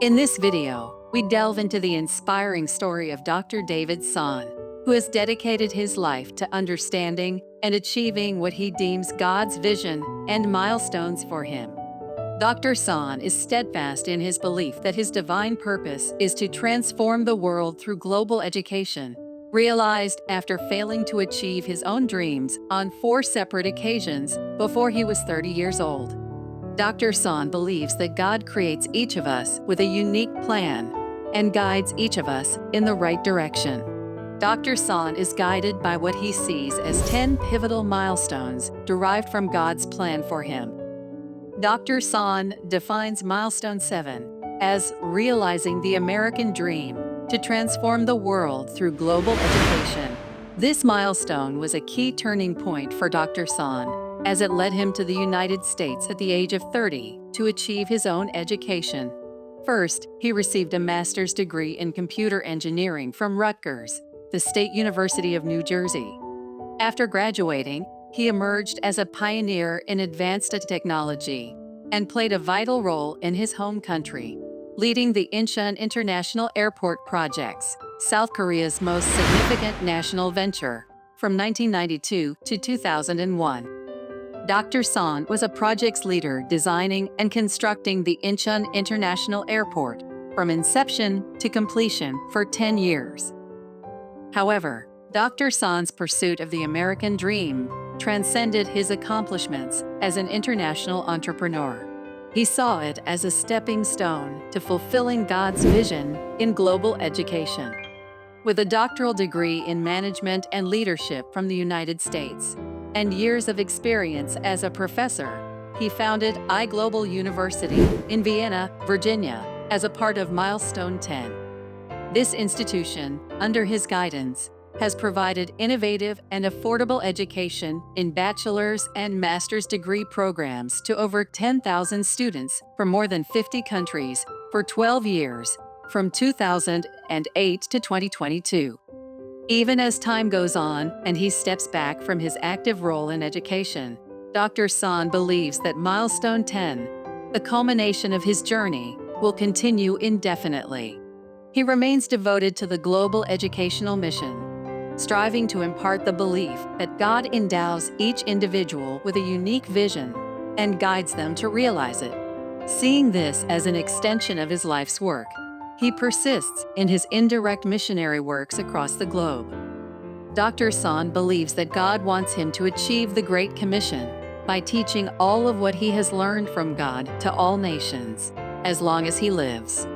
In this video, we delve into the inspiring story of Dr. David Sohn, who has dedicated his life to understanding and achieving what he deems God's vision and milestones for him. Dr. Sohn is steadfast in his belief that his divine purpose is to transform the world through global education, realized after failing to achieve his own dreams on 4 separate occasions before he was 30 years old. Dr. Sohn believes that God creates each of us with a unique plan and guides each of us in the right direction. Dr. Sohn is guided by what he sees as 10 pivotal milestones derived from God's plan for him. Dr. Sohn defines Milestone 7 as realizing the American dream to transform the world through global education. This milestone was a key turning point for Dr. Sohn, as it led him to the United States at the age of 30 to achieve his own education. First, he received a master's degree in computer engineering from Rutgers, the State University of New Jersey. After graduating, he emerged as a pioneer in advanced technology and played a vital role in his home country, leading the Incheon International Airport projects, South Korea's most significant national venture, from 1992 to 2001. Dr. Sohn was a projects leader designing and constructing the Incheon International Airport from inception to completion for 10 years. However, Dr. Sohn's pursuit of the American dream transcended his accomplishments as an international entrepreneur. He saw it as a stepping stone to fulfilling God's vision in global education. With a doctoral degree in management and leadership from the United States and years of experience as a professor, he founded iGlobal University in Vienna, Virginia, as a part of Milestone 10. This institution, under his guidance, has provided innovative and affordable education in bachelor's and master's degree programs to over 10,000 students from more than 50 countries for 12 years, from 2008 to 2022. Even as time goes on and he steps back from his active role in education, Dr. Sohn believes that Milestone 10, the culmination of his journey, will continue indefinitely. He remains devoted to the global educational mission, striving to impart the belief that God endows each individual with a unique vision and guides them to realize it. Seeing this as an extension of his life's work, he persists in his indirect missionary works across the globe. Dr. Sohn believes that God wants him to achieve the Great Commission by teaching all of what he has learned from God to all nations, as long as he lives.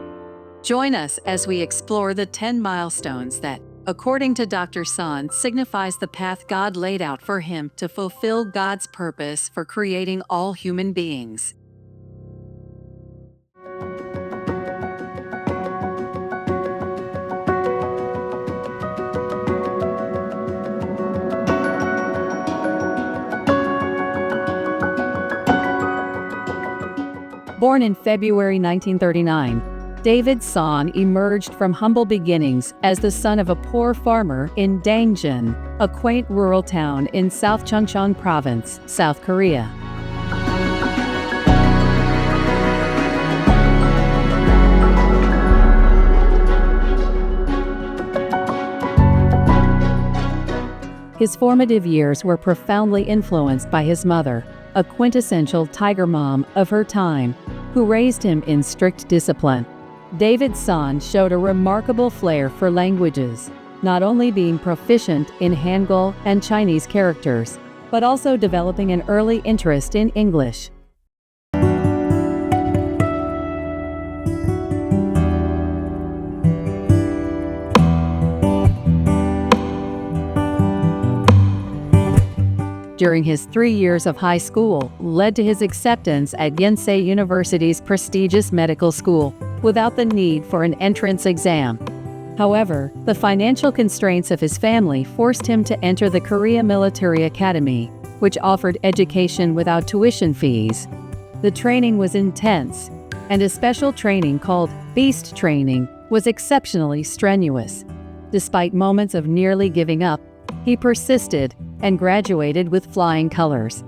Join us as we explore the 10 milestones that, according to Dr. Sohn, signifies the path God laid out for him to fulfill God's purpose for creating all human beings. Born in February 1939, David Sohn emerged from humble beginnings as the son of a poor farmer in Dangjin, a quaint rural town in South Chungcheong Province, South Korea. His formative years were profoundly influenced by his mother, a quintessential tiger mom of her time, who raised him in strict discipline. David Sohn showed a remarkable flair for languages, not only being proficient in Hangul and Chinese characters, but also developing an early interest in English. During his 3 years of high school led to his acceptance at Yonsei University's prestigious medical school, without the need for an entrance exam. However, the financial constraints of his family forced him to enter the Korea Military Academy, which offered education without tuition fees. The training was intense, and a special training called Beast Training was exceptionally strenuous. Despite moments of nearly giving up, he persisted and graduated with flying colors.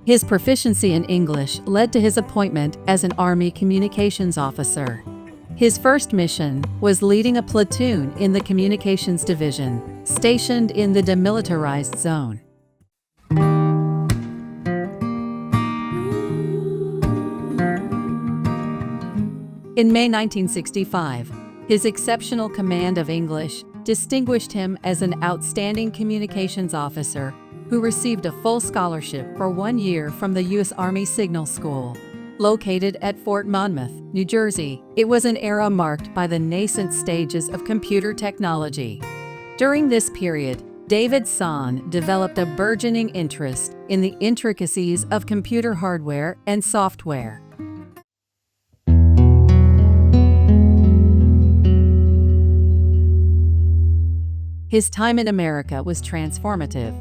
His proficiency in English led to his appointment as an Army communications officer. His first mission was leading a platoon in the Communications Division, stationed in the demilitarized zone. In May 1965, his exceptional command of English distinguished him as an outstanding communications officer who received a full scholarship for 1 year from the U.S. Army Signal School. Located at Fort Monmouth, New Jersey, it was an era marked by the nascent stages of computer technology. During this period, David Sohn developed a burgeoning interest in the intricacies of computer hardware and software. His time in America was transformative.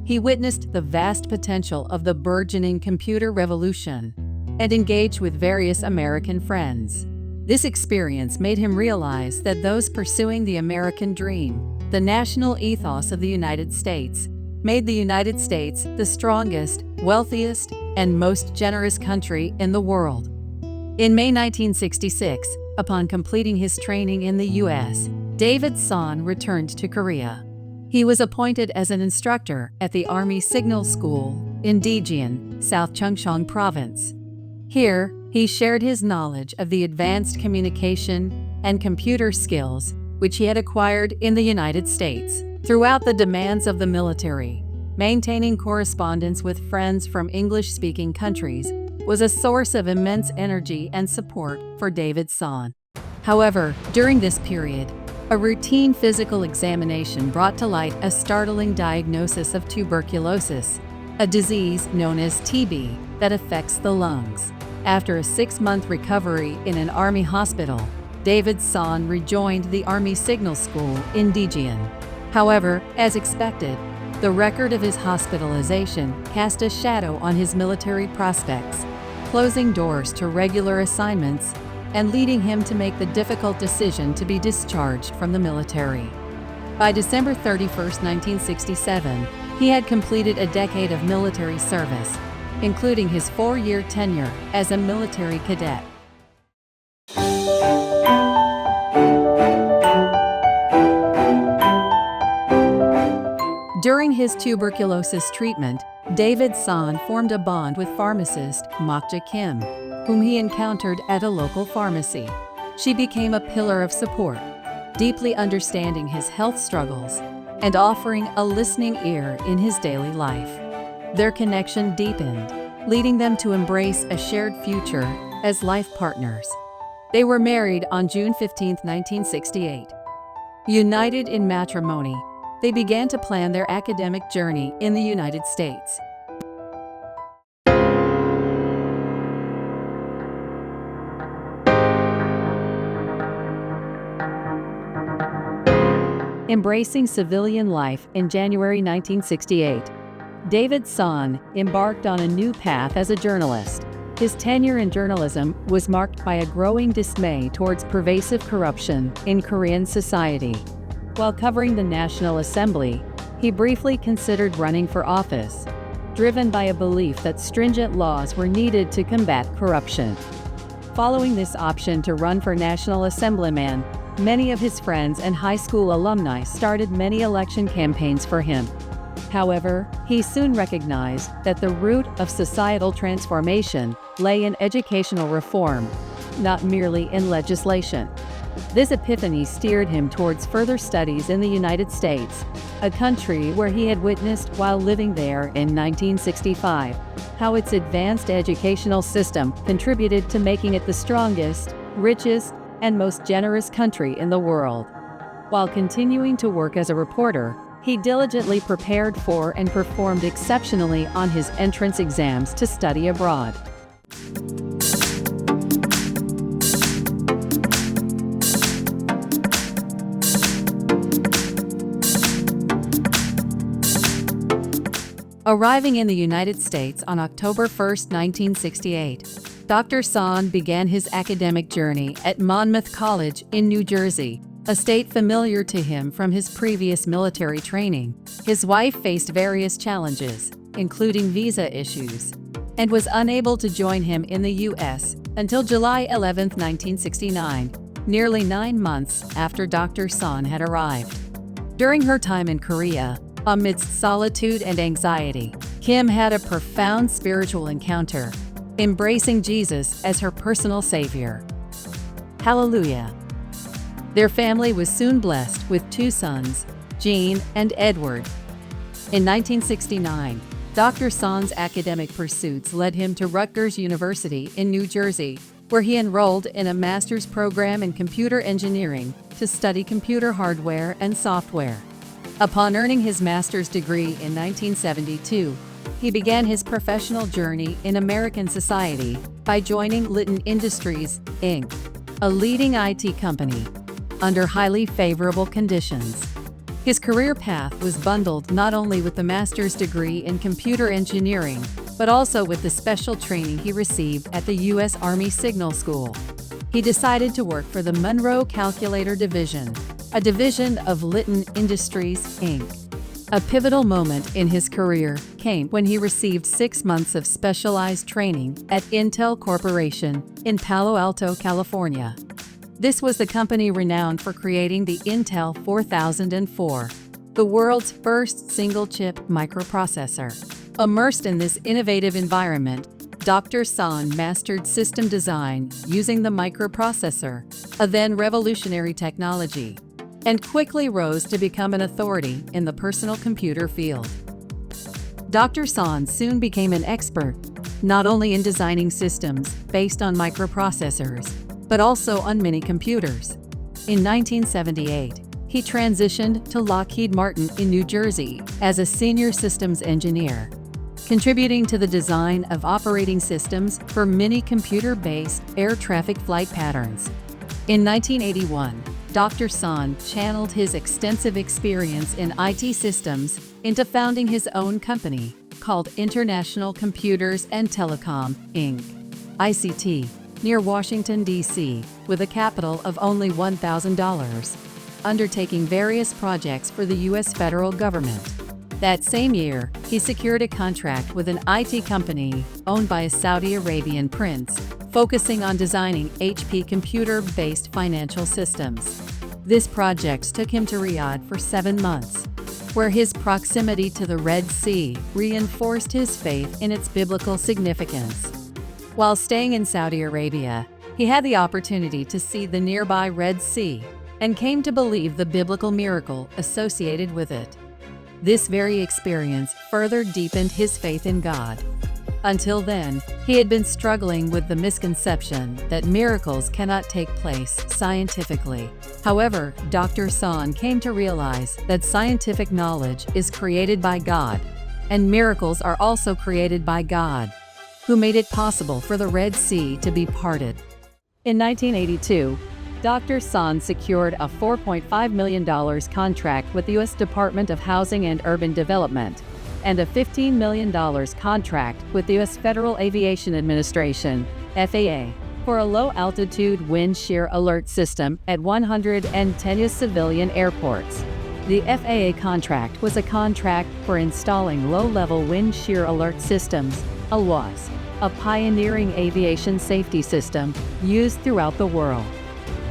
He witnessed the vast potential of the burgeoning computer revolution and engaged with various American friends. This experience made him realize that those pursuing the American dream, the national ethos of the United States, made the United States the strongest, wealthiest, and most generous country in the world. In May 1966, upon completing his training in the U.S., David Sohn returned to Korea. He was appointed as an instructor at the Army Signal School in Daejeon, South Chungcheong Province. Here, he shared his knowledge of the advanced communication and computer skills which he had acquired in the United States. Throughout the demands of the military, maintaining correspondence with friends from English-speaking countries was a source of immense energy and support for David Sohn. However, during this period, a routine physical examination brought to light a startling diagnosis of tuberculosis, a disease known as TB that affects the lungs. After a 6-month recovery in an Army hospital, David Sohn rejoined the Army Signal School in Daejeon. However, as expected, the record of his hospitalization cast a shadow on his military prospects, closing doors to regular assignments and leading him to make the difficult decision to be discharged from the military. By December 31, 1967, he had completed a decade of military service, including his 4-year tenure as a military cadet. During his tuberculosis treatment, David Sohn formed a bond with pharmacist Mokja Kim, whom he encountered at a local pharmacy. She became a pillar of support, deeply understanding his health struggles and offering a listening ear in his daily life. Their connection deepened, leading them to embrace a shared future as life partners. They were married on June 15, 1968. United in matrimony, they began to plan their academic journey in the United States. Embracing civilian life in January 1968, David Sohn embarked on a new path as a journalist. His tenure in journalism was marked by a growing dismay towards pervasive corruption in Korean society. While covering the National Assembly, he briefly considered running for office, driven by a belief that stringent laws were needed to combat corruption. Following this option to run for National Assemblyman, many of his friends and high school alumni started many election campaigns for him. However, he soon recognized that the root of societal transformation lay in educational reform, not merely in legislation. This epiphany steered him towards further studies in the United States, a country where he had witnessed while living there in 1965, how its advanced educational system contributed to making it the strongest, richest, and most generous country in the world. While continuing to work as a reporter, he diligently prepared for and performed exceptionally on his entrance exams to study abroad. Arriving in the United States on October 1, 1968, Dr. Sohn began his academic journey at Monmouth College in New Jersey, a state familiar to him from his previous military training. His wife faced various challenges, including visa issues, and was unable to join him in the U.S. until July 11, 1969. nearly 9 months after Dr. Sohn had arrived. During her time in Korea, amidst solitude and anxiety, Kim had a profound spiritual encounter, embracing Jesus as her personal savior. Hallelujah! Their family was soon blessed with 2 sons, Gene and Edward. In 1969, Dr. Sohn's academic pursuits led him to Rutgers University in New Jersey, where he enrolled in a master's program in computer engineering to study computer hardware and software. Upon earning his master's degree in 1972, he began his professional journey in American society by joining Litton Industries, Inc., a leading IT company, under highly favorable conditions. His career path was bundled not only with the master's degree in computer engineering, but also with the special training he received at the U.S. Army Signal School. He decided to work for the Monroe Calculator Division, a division of Litton Industries, Inc. A pivotal moment in his career came when he received 6 months of specialized training at Intel Corporation in Palo Alto, California. This was the company renowned for creating the Intel 4004, the world's first single-chip microprocessor. Immersed in this innovative environment, Dr. Sohn mastered system design using the microprocessor, a then revolutionary technology, and quickly rose to become an authority in the personal computer field. Dr. Sohn soon became an expert, not only in designing systems based on microprocessors, but also on mini-computers. In 1978, he transitioned to Lockheed Martin in New Jersey as a senior systems engineer, contributing to the design of operating systems for mini-computer-based air traffic flight patterns. In 1981, Dr. Sohn channeled his extensive experience in IT systems into founding his own company called International Computers and Telecom, Inc., ICT, near Washington, D.C., with a capital of only $1,000, undertaking various projects for the U.S. federal government. That same year, he secured a contract with an IT company owned by a Saudi Arabian prince, focusing on designing HP computer-based financial systems. This project took him to Riyadh for 7 months, where his proximity to the Red Sea reinforced his faith in its biblical significance. While staying in Saudi Arabia, he had the opportunity to see the nearby Red Sea and came to believe the biblical miracle associated with it. This very experience further deepened his faith in God. Until then, he had been struggling with the misconception that miracles cannot take place scientifically. However, Dr. Sohn came to realize that scientific knowledge is created by God, and miracles are also created by God, who made it possible for the Red Sea to be parted. In 1982, Dr. Sohn secured a $4.5 million contract with the U.S. Department of Housing and Urban Development and a $15 million contract with the U.S. Federal Aviation Administration, FAA, for a low-altitude wind shear alert system at 110 U.S. civilian airports. The FAA contract was a contract for installing low-level wind shear alert systems, LWAS, a pioneering aviation safety system used throughout the world.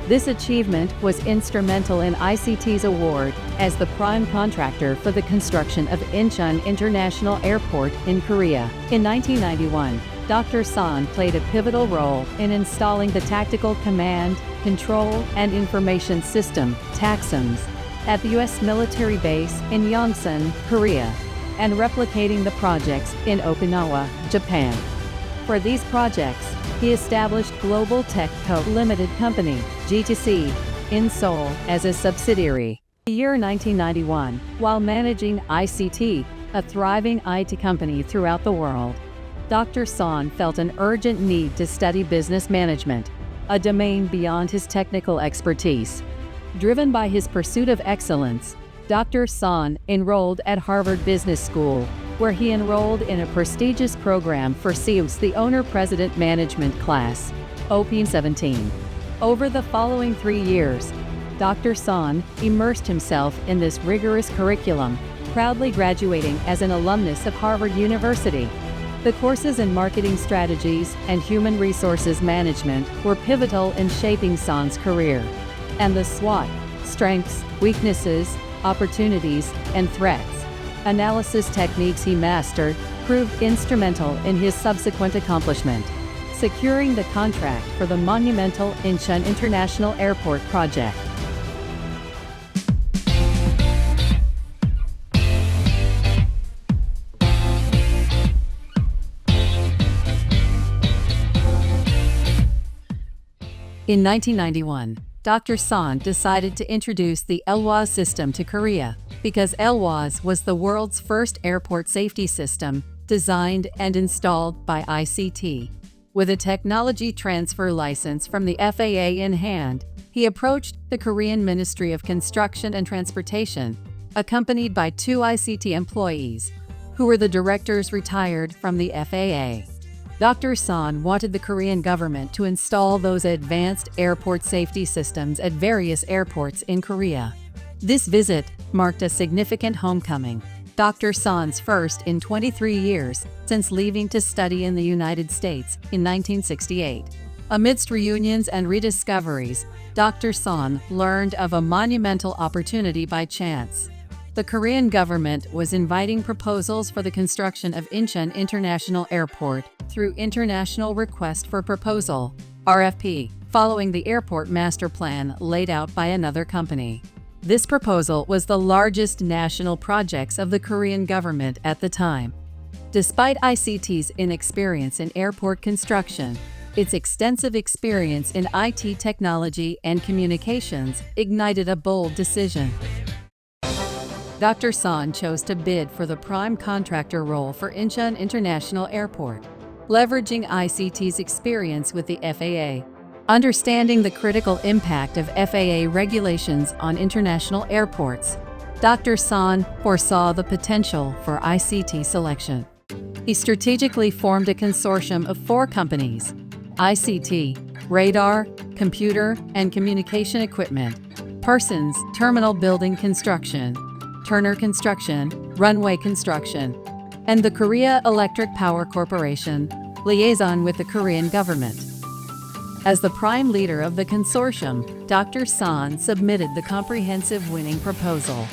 This achievement was instrumental in ICT's award as the prime contractor for the construction of Incheon International Airport in Korea. In 1991, Dr. Sohn played a pivotal role in installing the Tactical Command, Control, and Information System, TACSIMS, at the U.S. military base in Yongsan, Korea, and replicating the projects in Okinawa, Japan. For these projects, he established Global Tech Co. Limited Company, GTC, in Seoul as a subsidiary. The year 1991, while managing ICT, a thriving IT company throughout the world, Dr. Sohn felt an urgent need to study business management, a domain beyond his technical expertise. Driven by his pursuit of excellence, Dr. Sohn enrolled at Harvard Business School, where he enrolled in a prestigious program for CEOs, the Owner-President Management class, OP17. Over the following 3 years, Dr. Sohn immersed himself in this rigorous curriculum, proudly graduating as an alumnus of Harvard University. The courses in marketing strategies and human resources management were pivotal in shaping Sohn's career. And the SWOT, strengths, weaknesses, opportunities, and threats, analysis techniques he mastered proved instrumental in his subsequent accomplishment, securing the contract for the monumental Incheon International Airport project. In 1991, Dr. Sohn decided to introduce the LWAS system to Korea because LWAS was the world's first airport safety system designed and installed by ICT. With a technology transfer license from the FAA in hand, he approached the Korean Ministry of Construction and Transportation, accompanied by 2 ICT employees, who were the directors retired from the FAA. Dr. Sohn wanted the Korean government to install those advanced airport safety systems at various airports in Korea. This visit marked a significant homecoming, Dr. Sohn's first in 23 years since leaving to study in the United States in 1968. Amidst reunions and rediscoveries, Dr. Sohn learned of a monumental opportunity by chance. The Korean government was inviting proposals for the construction of Incheon International Airport through International Request for Proposal, RFP, following the airport master plan laid out by another company. This proposal was the largest national projects of the Korean government at the time. Despite ICT's inexperience in airport construction, its extensive experience in IT technology and communications ignited a bold decision. Dr. Sohn chose to bid for the prime contractor role for Incheon International Airport, leveraging ICT's experience with the FAA. Understanding the critical impact of FAA regulations on international airports, Dr. Sohn foresaw the potential for ICT selection. He strategically formed a consortium of 4 companies: ICT, Radar, Computer and Communication Equipment, Parsons Terminal Building Construction, Turner Construction, Runway Construction, and the Korea Electric Power Corporation, liaison with the Korean government. As the prime leader of the consortium, Dr. Sohn submitted the comprehensive winning proposal.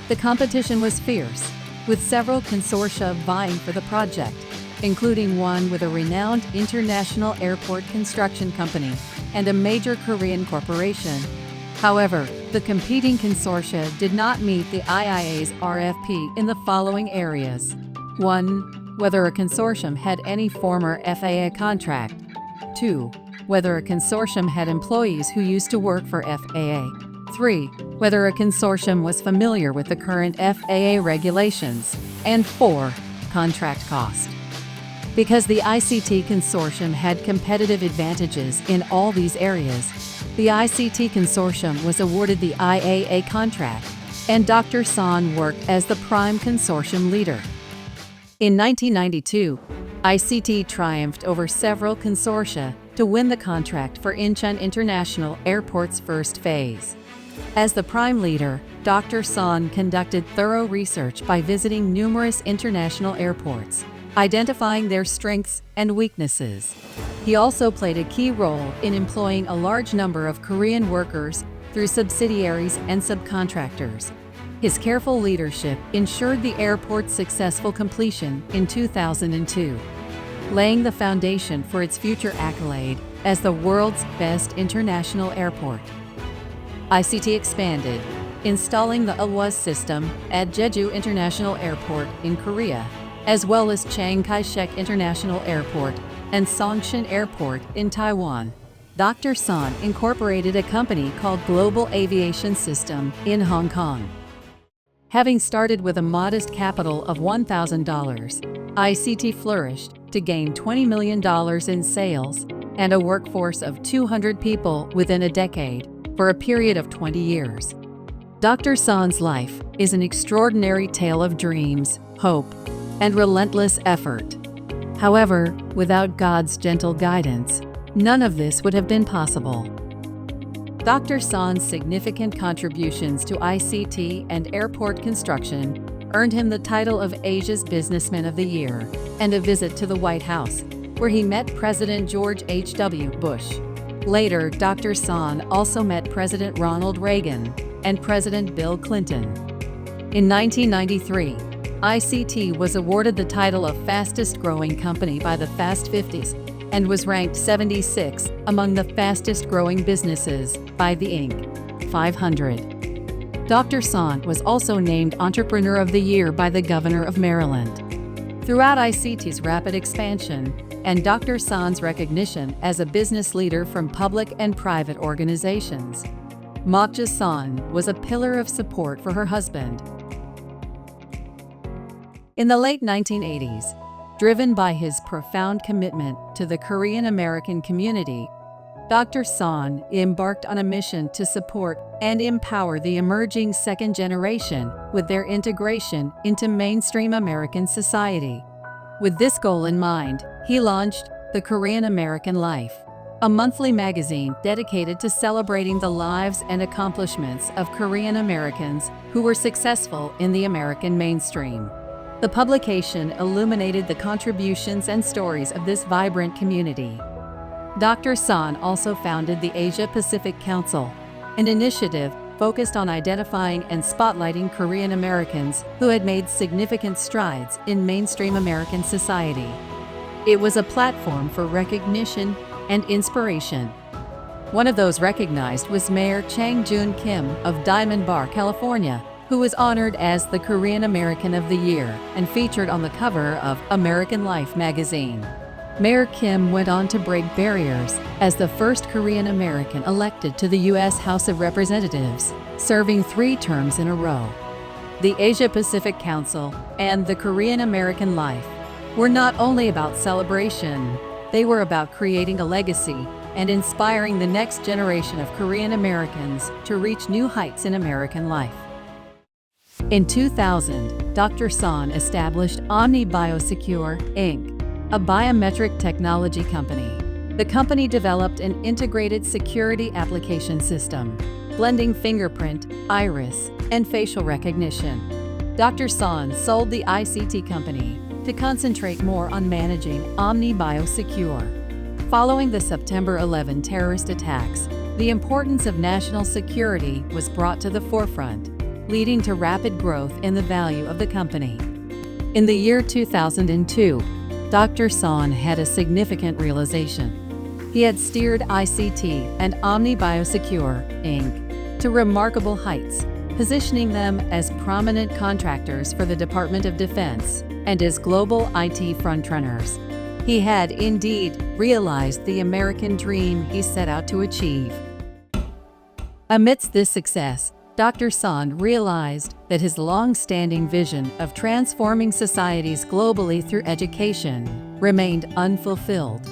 The competition was fierce, with several consortia vying for the project, including one with a renowned international airport construction company and a major Korean corporation. However, the competing consortia did not meet the IIA's RFP in the following areas. 1. Whether a consortium had any former FAA contract. 2. Whether a consortium had employees who used to work for FAA. 3. Whether a consortium was familiar with the current FAA regulations. And 4. Contract cost. Because the ICT consortium had competitive advantages in all these areas, the ICT consortium was awarded the IAA contract, and Dr. Sohn worked as the prime consortium leader. In 1992, ICT triumphed over several consortia to win the contract for Incheon International Airport's first phase. As the prime leader, Dr. Sohn conducted thorough research by visiting numerous international airports, identifying their strengths and weaknesses. He also played a key role in employing a large number of Korean workers through subsidiaries and subcontractors. His careful leadership ensured the airport's successful completion in 2002, laying the foundation for its future accolade as the world's best international airport. ICT expanded, installing the LWAS system at Jeju International Airport in Korea, as well as Chiang Kai-shek International Airport and Songshan Airport in Taiwan. Dr. Sohn incorporated a company called Global Aviation System in Hong Kong. Having started with a modest capital of $1,000, ICT flourished to gain $20 million in sales and a workforce of 200 people within a decade for a period of 20 years. Dr. Sohn's life is an extraordinary tale of dreams, hope, and relentless effort. However, without God's gentle guidance, none of this would have been possible. Dr. Sohn's significant contributions to ICT and airport construction earned him the title of Asia's Businessman of the Year and a visit to the White House, where he met President George H.W. Bush. Later, Dr. Sohn also met President Ronald Reagan and President Bill Clinton. In 1993, ICT was awarded the title of Fastest Growing Company by the Fast 50s and was ranked 76 among the fastest growing businesses by the Inc. 500. Dr. Sohn was also named Entrepreneur of the Year by the Governor of Maryland. Throughout ICT's rapid expansion and Dr. Sohn's recognition as a business leader from public and private organizations, Mokja Sohn was a pillar of support for her husband. In the late 1980s, driven by his profound commitment to the Korean American community, Dr. Sohn embarked on a mission to support and empower the emerging second generation with their integration into mainstream American society. With this goal in mind, he launched The Korean American Life, a monthly magazine dedicated to celebrating the lives and accomplishments of Korean Americans who were successful in the American mainstream. The publication illuminated the contributions and stories of this vibrant community. Dr. Sohn also founded the Asia-Pacific Council, an initiative focused on identifying and spotlighting Korean Americans who had made significant strides in mainstream American society. It was a platform for recognition and inspiration. One of those recognized was Mayor Chang Jun Kim of Diamond Bar, California, who was honored as the Korean American of the Year and featured on the cover of American Life magazine. Mayor Kim went on to break barriers as the first Korean American elected to the U.S. House of Representatives, serving 3 terms in a row. The Asia-Pacific Council and the Korean American Life were not only about celebration, they were about creating a legacy and inspiring the next generation of Korean Americans to reach new heights in American life. In 2000, Dr. Sohn established Omni Biosecure, Inc., a biometric technology company. The company developed an integrated security application system, blending fingerprint, iris, and facial recognition. Dr. Sohn sold the ICT company to concentrate more on managing Omni Biosecure. Following the September 11 terrorist attacks, the importance of national security was brought to the forefront, leading to rapid growth in the value of the company. In the year 2002, Dr. Sohn had a significant realization. He had steered ICT and Omni Biosecure, Inc. to remarkable heights, positioning them as prominent contractors for the Department of Defense and as global IT frontrunners. He had indeed realized the American dream he set out to achieve. Amidst this success, Dr. Sohn realized that his long-standing vision of transforming societies globally through education remained unfulfilled.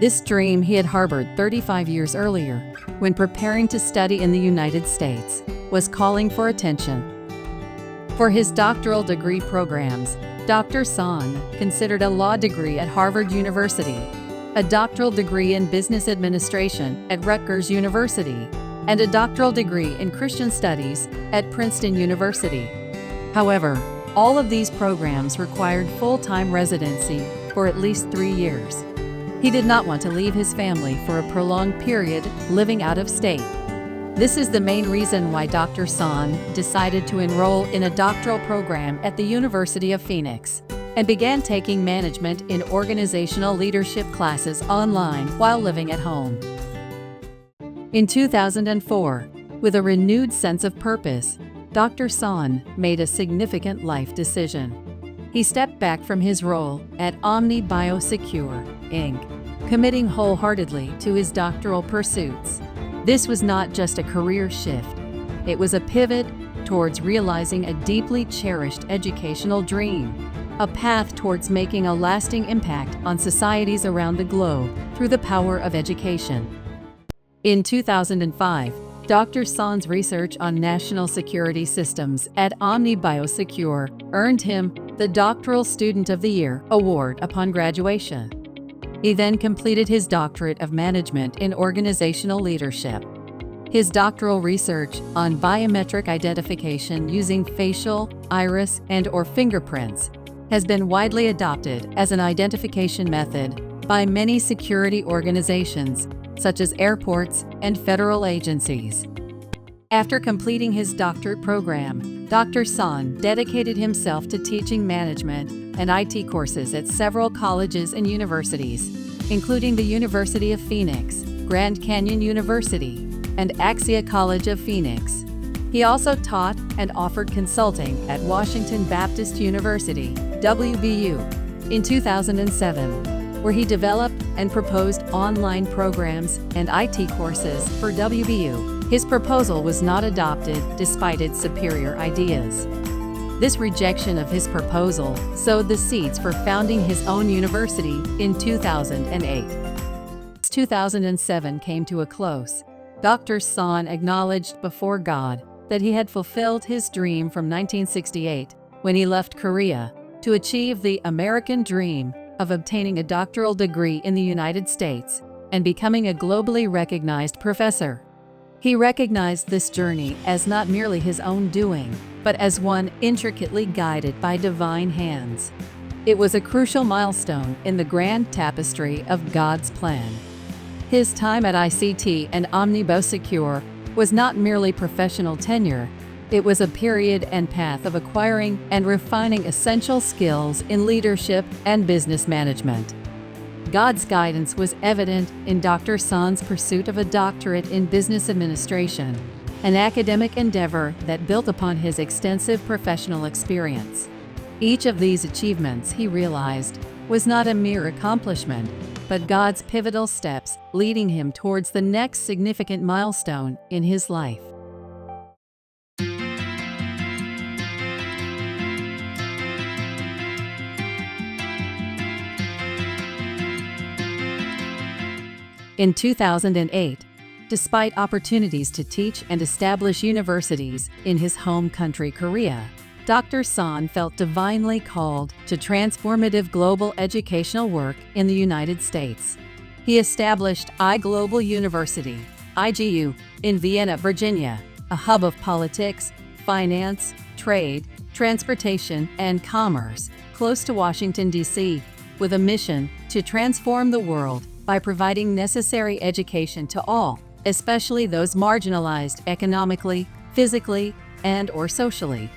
This dream he had harbored 35 years earlier, when preparing to study in the United States, was calling for attention. For his doctoral degree programs, Dr. Sohn considered a law degree at Harvard University, a doctoral degree in business administration at Rutgers University, and a doctoral degree in Christian Studies at Princeton University. However, all of these programs required full-time residency for at least 3 years. He did not want to leave his family for a prolonged period living out of state. This is the main reason why Dr. Sohn decided to enroll in a doctoral program at the University of Phoenix and began taking management in organizational leadership classes online while living at home. In 2004, with a renewed sense of purpose, Dr. Sohn made a significant life decision. He stepped back from his role at Omni Biosecure, Inc., committing wholeheartedly to his doctoral pursuits. This was not just a career shift. It was a pivot towards realizing a deeply cherished educational dream, a path towards making a lasting impact on societies around the globe through the power of education. In 2005, Dr. Sohn's research on national security systems at Omni Biosecure earned him the Doctoral Student of the Year award upon graduation. He then completed his doctorate of management in organizational leadership. His doctoral research on biometric identification using facial, iris, and/or fingerprints has been widely adopted as an identification method by many security organizations, such as airports and federal agencies. After completing his doctorate program, Dr. Sohn dedicated himself to teaching management and IT courses at several colleges and universities, including the University of Phoenix, Grand Canyon University, and Axia College of Phoenix. He also taught and offered consulting at Washington Baptist University, WBU, in 2007, where he developed and proposed online programs and IT courses for WBU. His proposal was not adopted despite its superior ideas. This rejection of his proposal sowed the seeds for founding his own university in 2008. As 2007 came to a close, Dr. Sohn acknowledged before God that he had fulfilled his dream from 1968 when he left Korea to achieve the American dream of obtaining a doctoral degree in the United States and becoming a globally recognized professor. He recognized this journey as not merely his own doing, but as one intricately guided by divine hands. It was a crucial milestone in the grand tapestry of God's plan. His time at ICT and Omnibus Secure was not merely professional tenure, it was a period and path of acquiring and refining essential skills in leadership and business management. God's guidance was evident in Dr. Sohn's pursuit of a doctorate in business administration, an academic endeavor that built upon his extensive professional experience. Each of these achievements, he realized, was not a mere accomplishment, but God's pivotal steps leading him towards the next significant milestone in his life. In 2008, despite opportunities to teach and establish universities in his home country, Korea, Dr. Sohn felt divinely called to transformative global educational work in the United States. He established iGlobal University, IGU, in Vienna, Virginia, a hub of politics, finance, trade, transportation, and commerce, close to Washington, D.C., with a mission to transform the world by providing necessary education to all, especially those marginalized economically, physically, and/or socially.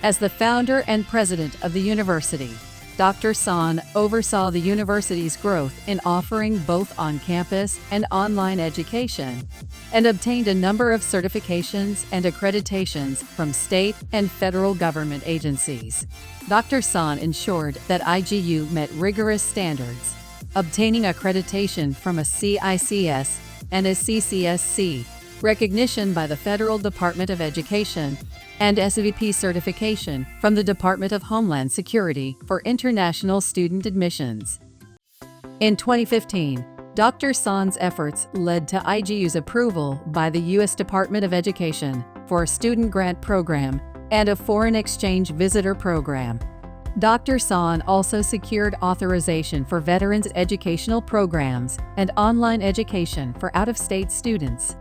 As the founder and president of the university, Dr. Sohn oversaw the university's growth in offering both on-campus and online education, and obtained a number of certifications and accreditations from state and federal government agencies. Dr. Sohn ensured that IGU met rigorous standards, obtaining accreditation from a CICS and a CCSC, recognition by the Federal Department of Education, and SVP certification from the Department of Homeland Security for international student admissions. In 2015, Dr. Sohn's efforts led to IGU's approval by the U.S. Department of Education for a student grant program and a foreign exchange visitor program. Dr. Sohn also secured authorization for veterans' educational programs and online education for out-of-state students.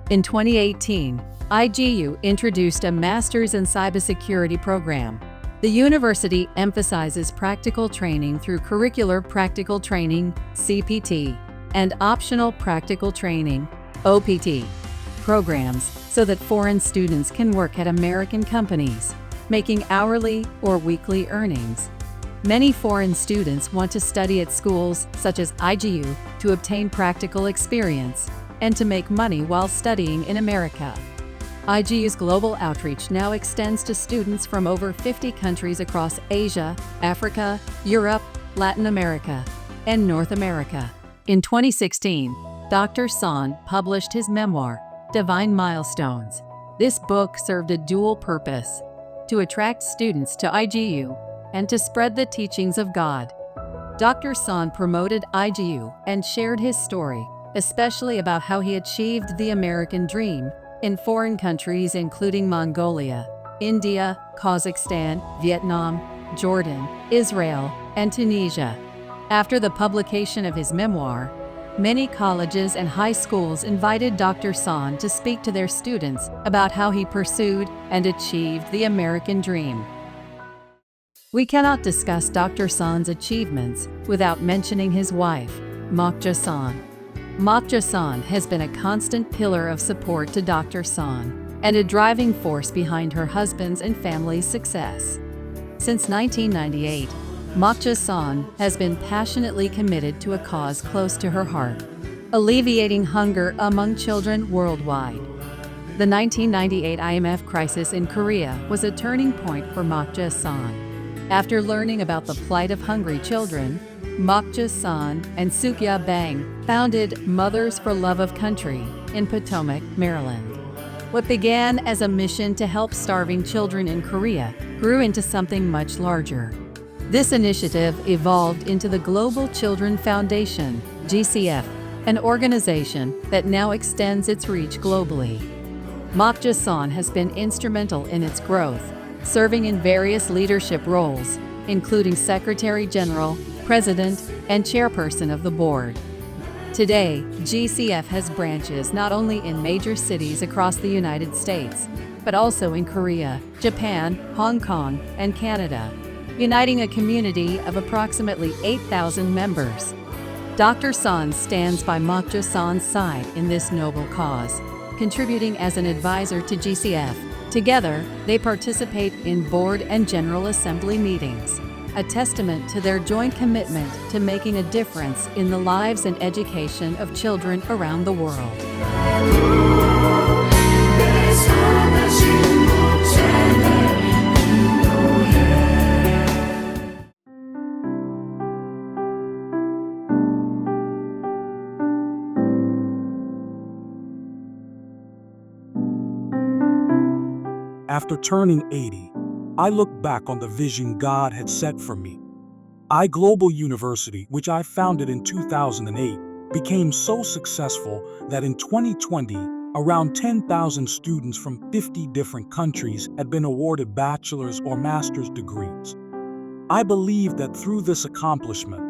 In 2018, IGU introduced a Master's in Cybersecurity program. The university emphasizes practical training through Curricular Practical Training, CPT, and Optional Practical Training, OPT, programs so that foreign students can work at American companies, making hourly or weekly earnings. Many foreign students want to study at schools such as IGU to obtain practical experience and to make money while studying in America. IGU's global outreach now extends to students from over 50 countries across Asia, Africa, Europe, Latin America, and North America. In 2016, Dr. Sohn published his memoir, Divine Milestones. This book served a dual purpose: to attract students to IGU and to spread the teachings of God. Dr. Sohn promoted IGU and shared his story, especially about how he achieved the American dream in foreign countries including Mongolia, India, Kazakhstan, Vietnam, Jordan, Israel, and Tunisia. After the publication of his memoir, Many colleges and high schools invited Dr. Sohn to speak to their students about how he pursued and achieved the American dream. We cannot discuss Dr. Sohn's achievements without mentioning his wife, Sohn. Sohn has been a constant pillar of support to Dr. Sohn and a driving force behind her husband's and family's success. Since 1998, Sohn has been passionately committed to a cause close to her heart, alleviating hunger among children worldwide. The 1998 IMF crisis in Korea was a turning point for Sohn. After learning about the plight of hungry children, Sohn and Sukya Bang founded Mothers for Love of Country in Potomac, Maryland. What began as a mission to help starving children in Korea grew into something much larger. This initiative evolved into the Global Children Foundation, GCF, an organization that now extends its reach globally. Sohn has been instrumental in its growth, serving in various leadership roles, including Secretary General, President, and Chairperson of the Board. Today, GCF has branches not only in major cities across the United States, but also in Korea, Japan, Hong Kong, and Canada, uniting a community of approximately 8,000 members. Dr. Sohn stands by Sohn's side in this noble cause, contributing as an advisor to GCF. Together, they participate in board and general assembly meetings, a testament to their joint commitment to making a difference in the lives and education of children around the world. After turning 80, I look back on the vision God had set for me. Global University, which I founded in 2008, became so successful that in 2020, around 10,000 students from 50 different countries had been awarded bachelor's or master's degrees. I believe that through this accomplishment,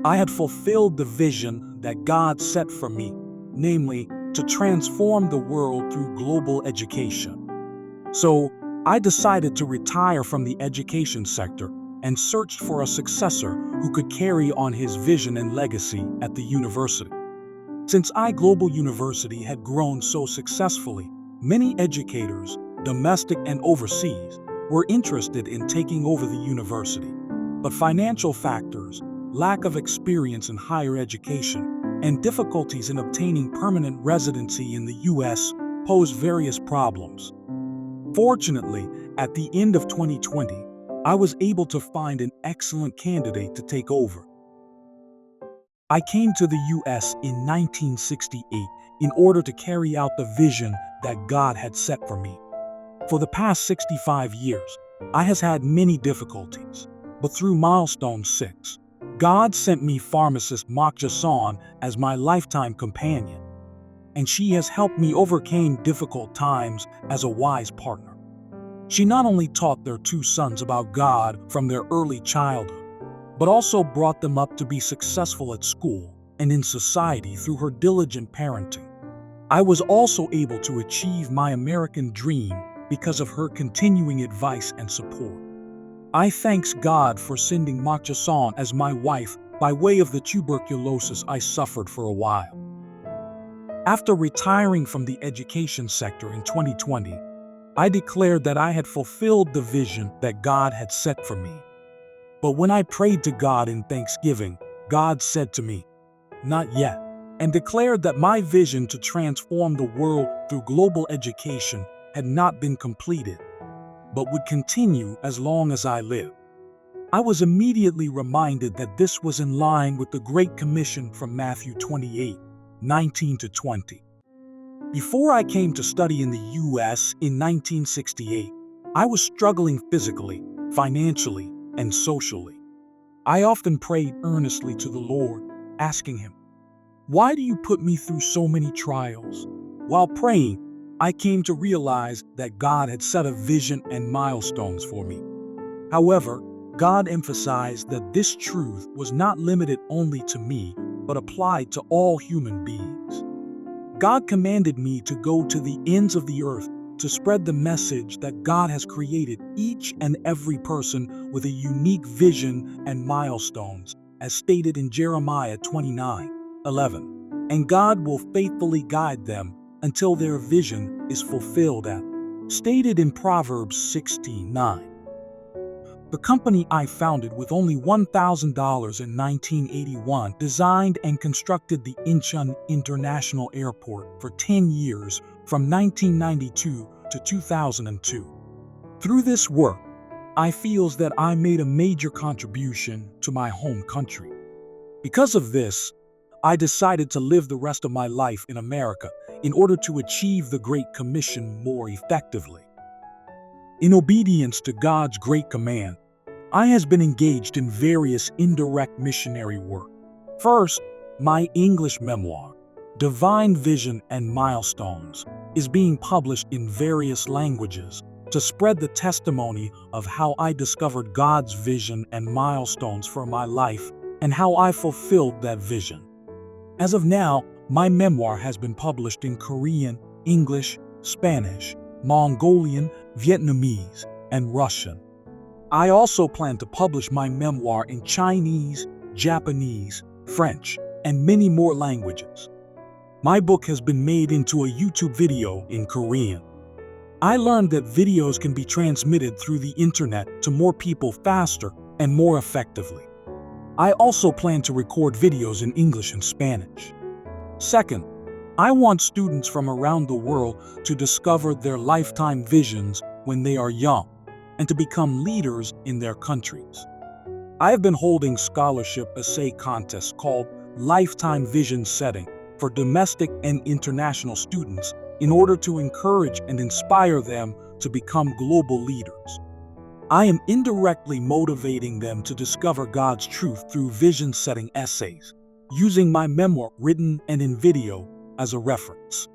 I had fulfilled the vision that God set for me, namely, to transform the world through global education. So, I decided to retire from the education sector and searched for a successor who could carry on his vision and legacy at the university. Since Global University had grown so successfully, many educators, domestic and overseas, were interested in taking over the university. But financial factors, lack of experience in higher education, and difficulties in obtaining permanent residency in the U.S. posed various problems. Fortunately, at the end of 2020, I was able to find an excellent candidate to take over. I came to the U.S. in 1968 in order to carry out the vision that God had set for me. For the past 65 years, I has had many difficulties, but through Milestone 6, God sent me pharmacist Sohn as my lifetime companion, and she has helped me overcome difficult times as a wise partner. She not only taught their two sons about God from their early childhood, but also brought them up to be successful at school and in society through her diligent parenting. I was also able to achieve my American dream because of her continuing advice and support. I thanks God for sending Sohn as my wife by way of the tuberculosis I suffered for a while. After retiring from the education sector in 2020, I declared that I had fulfilled the vision that God had set for me. But when I prayed to God in thanksgiving, God said to me, "Not yet," and declared that my vision to transform the world through global education had not been completed, but would continue as long as I live. I was immediately reminded that this was in line with the Great Commission from Matthew 28:19-20. Before I came to study in the U.S. in 1968, I was struggling physically, financially, and socially. I often prayed earnestly to the Lord, asking Him, "Why do you put me through so many trials?" While praying, I came to realize that God had set a vision and milestones for me. However, God emphasized that this truth was not limited only to me, but applied to all human beings. God commanded me to go to the ends of the earth to spread the message that God has created each and every person with a unique vision and milestones, as stated in Jeremiah 29:11. And God will faithfully guide them until their vision is fulfilled, as stated in Proverbs 16:9. The company I founded with only $1,000 in 1981 designed and constructed the Incheon International Airport for 10 years from 1992 to 2002. Through this work, I feels that I made a major contribution to my home country. Because of this, I decided to live the rest of my life in America in order to achieve the Great Commission more effectively. In obedience to God's great command, I has been engaged in various indirect missionary work. First, my English memoir, Divine Vision and Milestones, is being published in various languages to spread the testimony of how I discovered God's vision and milestones for my life and how I fulfilled that vision. As of now, my memoir has been published in Korean, English, Spanish, Mongolian, Vietnamese, and Russian. I also plan to publish my memoir in Chinese, Japanese, French, and many more languages. My book has been made into a YouTube video in Korean. I learned that videos can be transmitted through the internet to more people faster and more effectively. I also plan to record videos in English and Spanish. Second, I want students from around the world to discover their lifetime visions when they are young and to become leaders in their countries. I have been holding scholarship essay contests called Lifetime Vision Setting for domestic and international students in order to encourage and inspire them to become global leaders. I am indirectly motivating them to discover God's truth through vision-setting essays, using my memoir written and in video as a reference.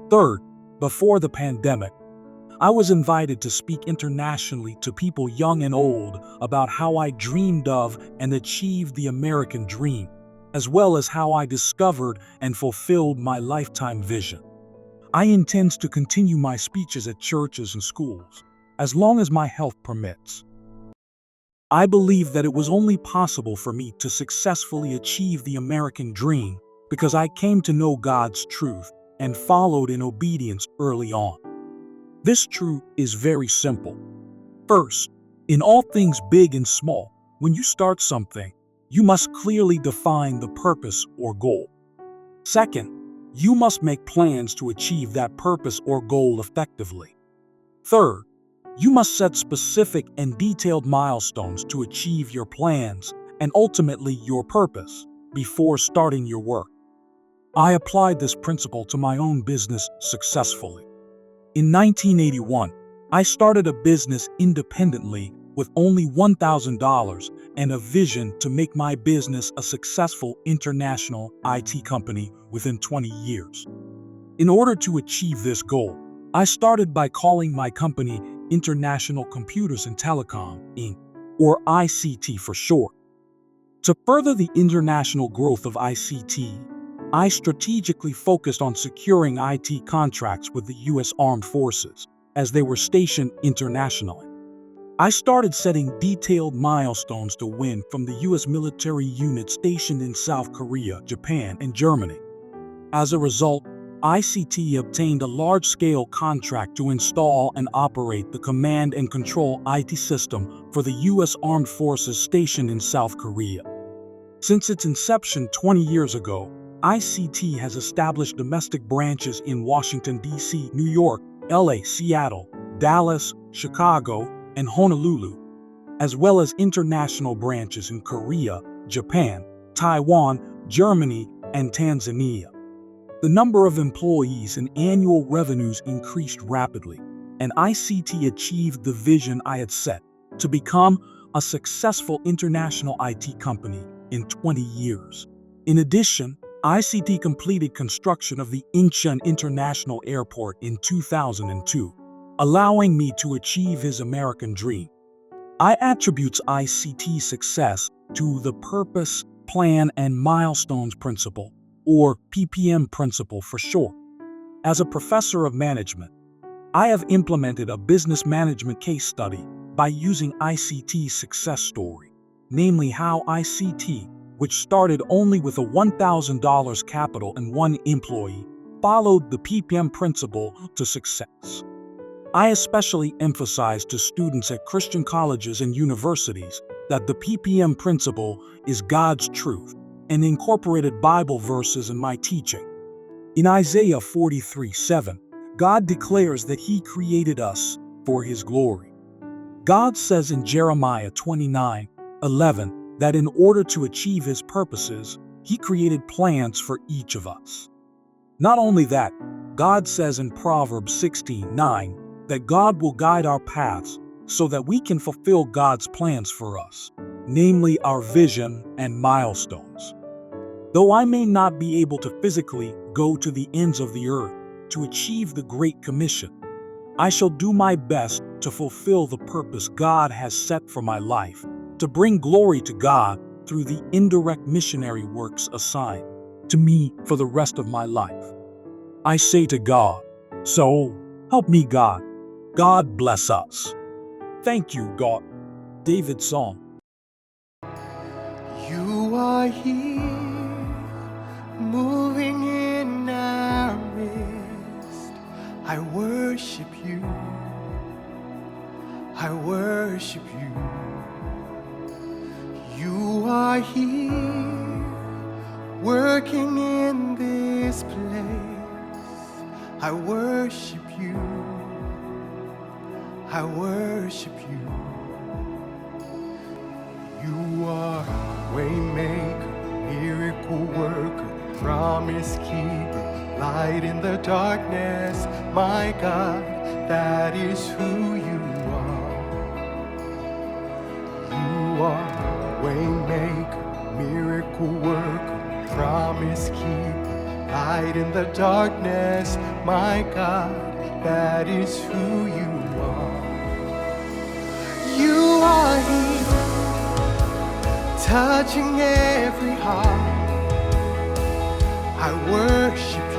Third, before the pandemic, I was invited to speak internationally to people young and old about how I dreamed of and achieved the American dream, as well as how I discovered and fulfilled my lifetime vision. I intend to continue my speeches at churches and schools, as long as my health permits. I believe that it was only possible for me to successfully achieve the American dream because I came to know God's truth and followed in obedience early on. This truth is very simple. First, in all things big and small, when you start something, you must clearly define the purpose or goal. Second, you must make plans to achieve that purpose or goal effectively. Third, you must set specific and detailed milestones to achieve your plans and ultimately your purpose before starting your work. I applied this principle to my own business successfully. In 1981, I started a business independently with only $1,000 and a vision to make my business a successful international IT company within 20 years. In order to achieve this goal, I started by calling my company International Computers and Telecom, Inc., or ICT for short. To further the international growth of ICT, I strategically focused on securing IT contracts with the U.S. Armed Forces as they were stationed internationally. I started setting detailed milestones to win from the U.S. military units stationed in South Korea, Japan, and Germany. As a result, ICT obtained a large-scale contract to install and operate the command and control IT system for the U.S. Armed Forces stationed in South Korea. Since its inception 20 years ago, ICT has established domestic branches in Washington, D.C., New York, LA, Seattle, Dallas, Chicago, and Honolulu, as well as international branches in Korea, Japan, Taiwan, Germany, and Tanzania. The number of employees and annual revenues increased rapidly, and ICT achieved the vision I had set to become a successful international IT company in 20 years. In addition, ICT completed construction of the Incheon International Airport in 2002, allowing me to achieve his American dream. I attribute ICT's success to the purpose, Plan and Milestones Principle, or PPM principle for short. As a professor of management, I have implemented a business management case study by using ICT's success story, namely how ICT, which started only with a $1,000 capital and one employee, followed the PPM principle to success. I especially emphasize to students at Christian colleges and universities that the PPM principle is God's truth and incorporated Bible verses in my teaching. In Isaiah 43:7, God declares that He created us for His glory. God says in Jeremiah 29:11 that in order to achieve His purposes, He created plans for each of us. Not only that, God says in Proverbs 16:9 that God will guide our paths so that we can fulfill God's plans for us, namely our vision and milestones. Though I may not be able to physically go to the ends of the earth to achieve the Great Commission, I shall do my best to fulfill the purpose God has set for my life, to bring glory to God through the indirect missionary works assigned to me for the rest of my life. I say to God, "So help me God. God bless us." Thank you, God. David Sohn. You are here, moving in our midst. I worship you. I worship you. You are here, working in this place. I worship you. I worship you. You are waymaker, miracle worker, promise keeper, light in the darkness. My God, that is who you are. You are waymaker, miracle worker, promise keeper, light in the darkness. My God, that is who you are. You are here, touching every heart. I worship